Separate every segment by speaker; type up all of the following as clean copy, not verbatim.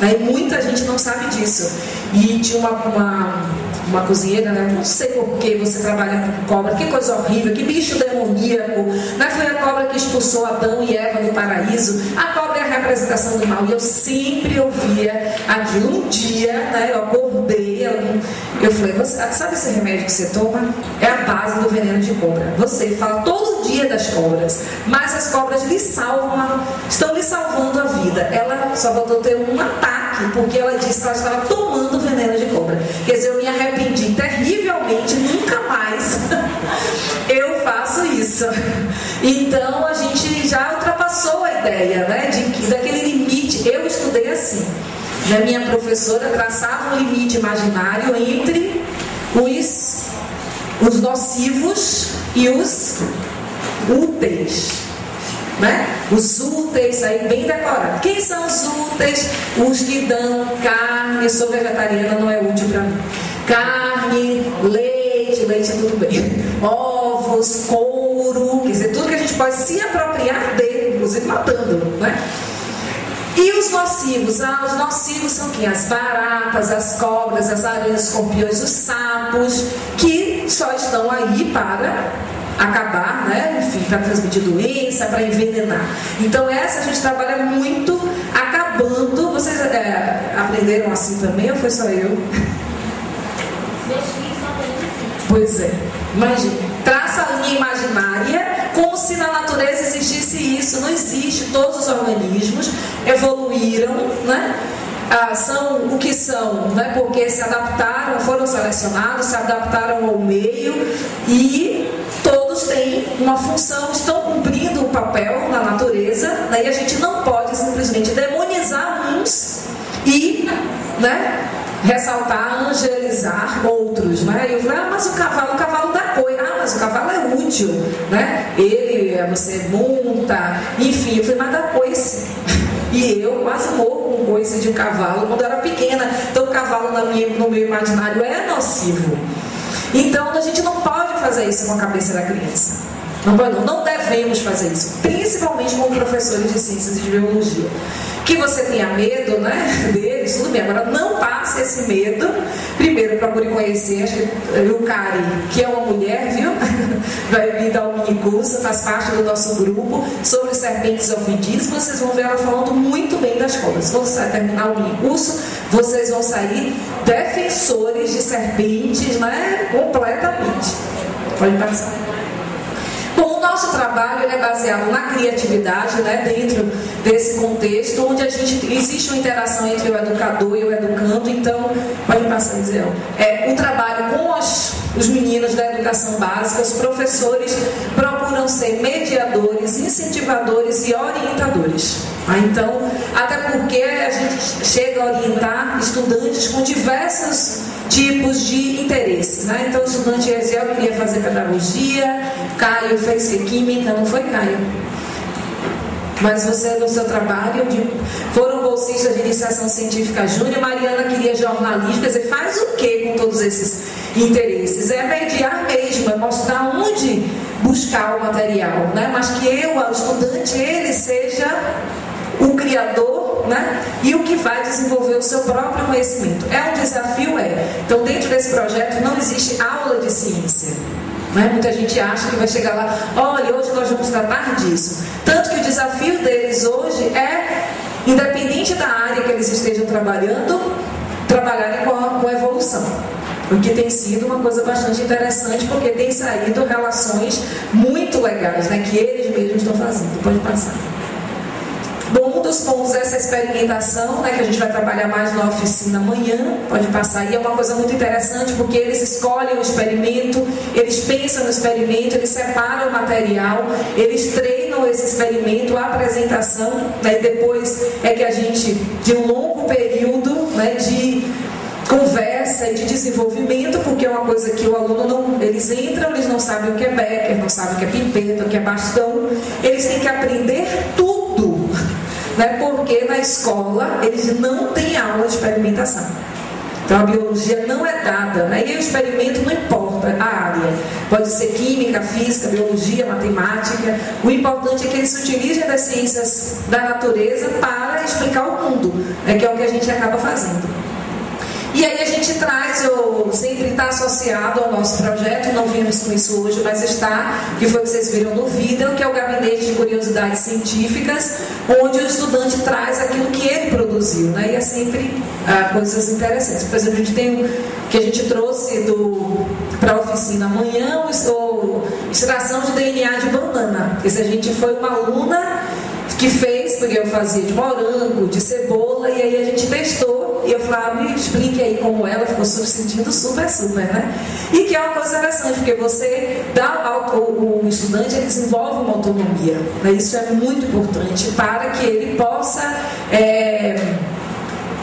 Speaker 1: Né? E muita gente não sabe disso. E tinha uma cozinheira, né? Não sei por que você trabalha com cobra, que coisa horrível, que bicho demoníaco. Né? Foi a cobra que expulsou Adão e Eva do paraíso. A cobra é a representação do mal. E eu sempre ouvia aquilo. Um dia, né, eu acordei, eu falei, sabe esse remédio que você toma? É a base do veneno de cobra. Você fala todo dia das cobras, mas as cobras estão lhe salvando a vida. Ela só voltou a ter um ataque, porque ela disse que ela estava tomando veneno de cobra. Quer dizer, eu me arrependi terrivelmente, nunca mais eu faço isso. Então a gente já ultrapassou a ideia, né, daquele limite. Eu estudei assim. A minha professora traçava um limite imaginário entre os nocivos e os úteis. Né? Os úteis, aí bem decorado. Quem são os úteis? Os que dão carne. Sou vegetariana, não é útil para mim. Carne, leite tudo bem. Ovos, couro, quer dizer, tudo que a gente pode se apropriar dele, inclusive matando, né? E os nocivos? Os nocivos são quem? As baratas, as cobras, as aranhas, os escorpiões, os sapos, que só estão aí para acabar, né? Enfim, para transmitir doença, para envenenar. Então essa a gente trabalha muito acabando. Vocês aprenderam assim também ou foi só eu?
Speaker 2: Meus filhos são assim.
Speaker 1: Pois é. Imagina, traça a linha imaginária como se na natureza existisse isso. Não existe. Todos os organismos evoluíram, né? São o que são, né? Porque se adaptaram, foram selecionados, se adaptaram ao meio e todos têm uma função, estão cumprindo um papel na natureza, né? E a gente não pode simplesmente demonizar uns e, né, ressaltar, angelizar outros, né? E eu falei, mas o cavalo dá coisa, mas o cavalo é útil, né? Você monta, enfim, eu falei, mas dá coice. E eu quase morro com coice de cavalo quando eu era pequena. Então o cavalo no meu imaginário é nocivo. Então a gente não pode fazer isso com a cabeça da criança. Não devemos fazer isso, principalmente como professores de ciências e de biologia. Que você tenha medo, né, deles, tudo bem. Agora não passe esse medo. Primeiro procure conhecer, acho que o Kari, que é uma mulher, viu? Vai vir dar um mini curso, faz parte do nosso grupo sobre serpentes ofidis. Vocês vão ver ela falando muito bem das cobras. Quando você terminar o mini curso, vocês vão sair defensores de serpentes, né, completamente. Pode passar. Bom, o nosso trabalho é baseado na criatividade, né, dentro desse contexto, onde existe uma interação entre o educador e o educando. Então, pode passar, Gisele. O trabalho com os meninos da educação básica, os professores procuram ser mediadores, incentivadores e orientadores. Então, até porque a gente chega a orientar estudantes com diversos tipos de interesses, né? Então o estudante Eziel queria fazer pedagogia, Caio fez química, não foi, Caio? Mas você no seu trabalho foram bolsistas de iniciação científica júnior. Mariana queria jornalismo. Quer dizer, faz o que com todos esses interesses? É mediar mesmo, é mostrar onde buscar o material, né? Mas que o estudante, ele seja o criador, né? E o que vai desenvolver o seu próprio conhecimento. É um desafio, Então, dentro desse projeto não existe aula de ciência. Né? Muita gente acha que vai chegar lá, olha, hoje nós vamos tratar disso. Tanto que o desafio deles hoje é, independente da área que eles estejam trabalhando, trabalharem com a evolução. O que tem sido uma coisa bastante interessante, porque tem saído relações muito legais, né? Que eles mesmos estão fazendo. Pode passar. Bom, um dos pontos é essa experimentação, né, que a gente vai trabalhar mais na oficina amanhã, pode passar, e é uma coisa muito interessante, porque eles escolhem o experimento, eles pensam no experimento, eles separam o material, eles treinam esse experimento, a apresentação, né, e depois é que a gente, de um longo período, né, de conversa e de desenvolvimento, porque é uma coisa que o aluno não, eles entram, eles não sabem o que é Becker, não sabem o que é pipeta, o que é bastão, eles têm que aprender tudo, né? Porque na escola eles não têm aula de experimentação. Então a biologia não é dada, né? E o experimento não importa a área. Pode ser química, física, biologia, matemática. O importante é que eles se utilizem das ciências da natureza para explicar o mundo, né? Que é o que a gente acaba fazendo. E aí a gente traz, sempre está associado ao nosso projeto, não viemos com isso hoje, mas está, que foi o que vocês viram no vídeo, que é o Gabinete de Curiosidades Científicas, onde o estudante traz aquilo que ele produziu, né? E é sempre coisas interessantes. Por exemplo, a gente tem que a gente trouxe para a oficina amanhã, extração de DNA de banana. Esse a gente foi uma aluna que fez, porque eu fazia de morango, de cebola, e aí a gente testou. E eu falei, me explique aí como ela ficou se sentindo super, né? E que é uma coisa interessante, porque você dá o estudante, ele desenvolve uma autonomia, né? Isso é muito importante para que ele possa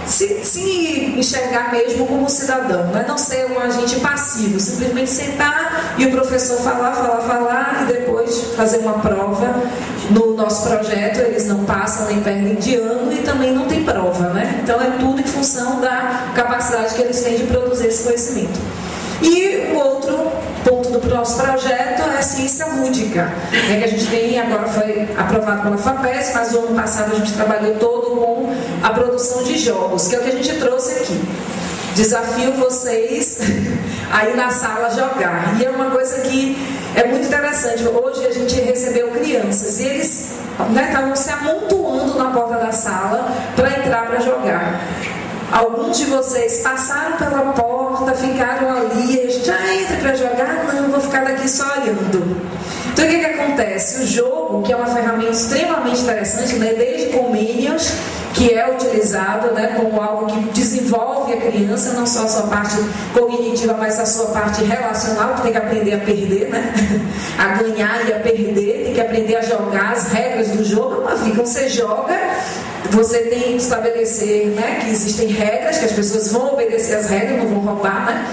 Speaker 1: se enxergar mesmo como cidadão, né? Não ser um agente passivo, simplesmente sentar e o professor falar e depois fazer uma prova. No nosso projeto eles não passam nem perdem de ano e também não tem prova, né? Então é tudo em função da capacidade que eles têm de produzir esse conhecimento. E o outro ponto do nosso projeto é a ciência lúdica, né, que a gente tem, agora foi aprovado pela FAPESP, mas no ano passado a gente trabalhou todo com a produção de jogos, que é o que a gente trouxe aqui. Desafio vocês aí na sala jogar. E é uma coisa que é muito interessante. Hoje a gente recebeu crianças e eles estavam se amontoando na porta da sala para entrar para jogar. Alguns de vocês passaram pela porta, ficaram ali, e a gente já entra para jogar? Não, vou ficar daqui só olhando. Então o que acontece? O jogo, que é uma ferramenta extremamente interessante, né, desde Comenius, que é utilizado, né, como algo que desenvolve a criança, não só a sua parte cognitiva, mas a sua parte relacional, que tem que aprender a perder, né? A ganhar e a perder, tem que aprender a jogar as regras do jogo. Mas quando você joga, você tem que estabelecer, né, que existem regras, que as pessoas vão obedecer as regras, não vão roubar, né?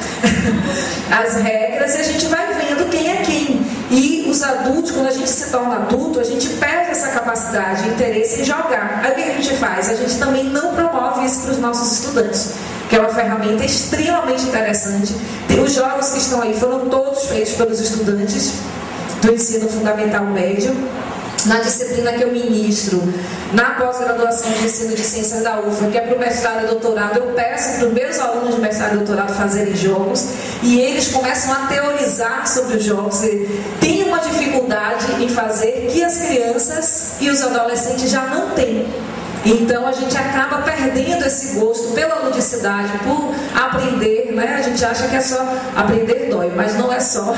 Speaker 1: As regras, e a gente vai vendo quem é quem. E os adultos, quando a gente se torna adulto, a gente perde essa capacidade, interesse em jogar. Aí o que a gente faz? A gente também não promove isso para os nossos estudantes, que é uma ferramenta extremamente interessante. Os jogos que estão aí foram todos feitos pelos estudantes do ensino fundamental médio. Na disciplina que eu ministro, na pós-graduação de ensino de ciências da UFA, que é para o mestrado e doutorado, eu peço para os meus alunos de mestrado e doutorado fazerem jogos, e eles começam a teorizar sobre os jogos, e tem uma dificuldade em fazer que as crianças e os adolescentes já não têm. Então a gente acaba perdendo esse gosto pela ludicidade, por aprender, né? A gente acha que é só aprender dói, mas não é só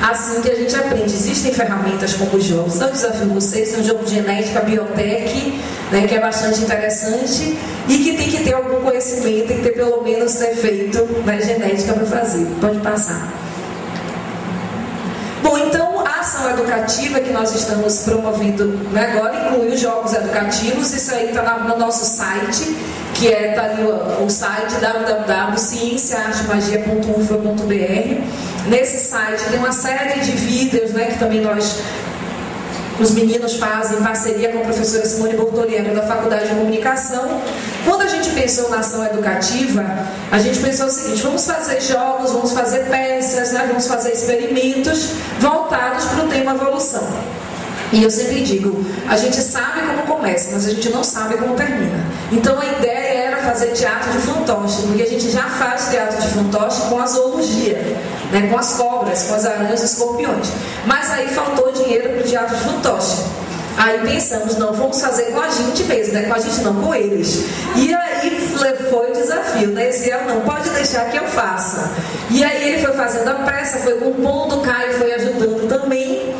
Speaker 1: assim que a gente aprende. Existem ferramentas como os jogos. Então eu desafio vocês, tem um jogo de genética, biotech, né, que é bastante interessante e que tem que ter algum conhecimento, tem que ter pelo menos ter feito, né, genética para fazer. Pode passar. Bom, então a ação educativa que nós estamos promovendo, né, agora inclui os jogos educativos. Isso aí está no nosso site, que tá ali o site www.cienciaartemagia.ufra.br. Nesse site tem uma série de vídeos, né, que também os meninos fazem em parceria com a professora Simone Bortoliano da Faculdade de Comunicação. Quando a gente pensou na ação educativa, a gente pensou o seguinte: vamos fazer jogos, vamos fazer peças, né, vamos fazer experimentos voltados para o tema evolução. E eu sempre digo, a gente sabe como começa, mas a gente não sabe como termina. Então a ideia era fazer teatro de fantoche, porque a gente já faz teatro de fantoche com a zoologia, né, com as cobras, com as aranhas e escorpiões. Mas aí faltou dinheiro para o teatro de fantoche. Aí pensamos, não, vamos fazer com a gente mesmo, né? Com a gente não, com eles. E aí foi o desafio, né? Esse não pode deixar que eu faça. E aí ele foi fazendo a peça, foi compondo, o Caio foi ajudando também.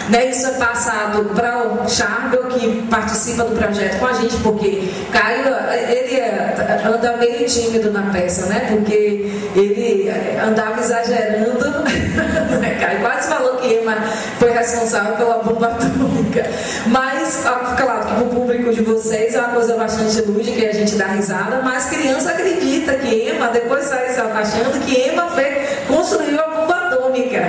Speaker 1: Né, isso é passado para o Charbel, que participa do projeto com a gente, porque Caio, ele anda meio tímido na peça, né? Porque ele andava exagerando, né? Caio quase falou que Emma foi responsável pela bomba atômica. Mas, claro, que para o público de vocês é uma coisa bastante lúdica e a gente dá risada, mas criança acredita que Emma, depois sai achando que Emma construiu a bomba atômica.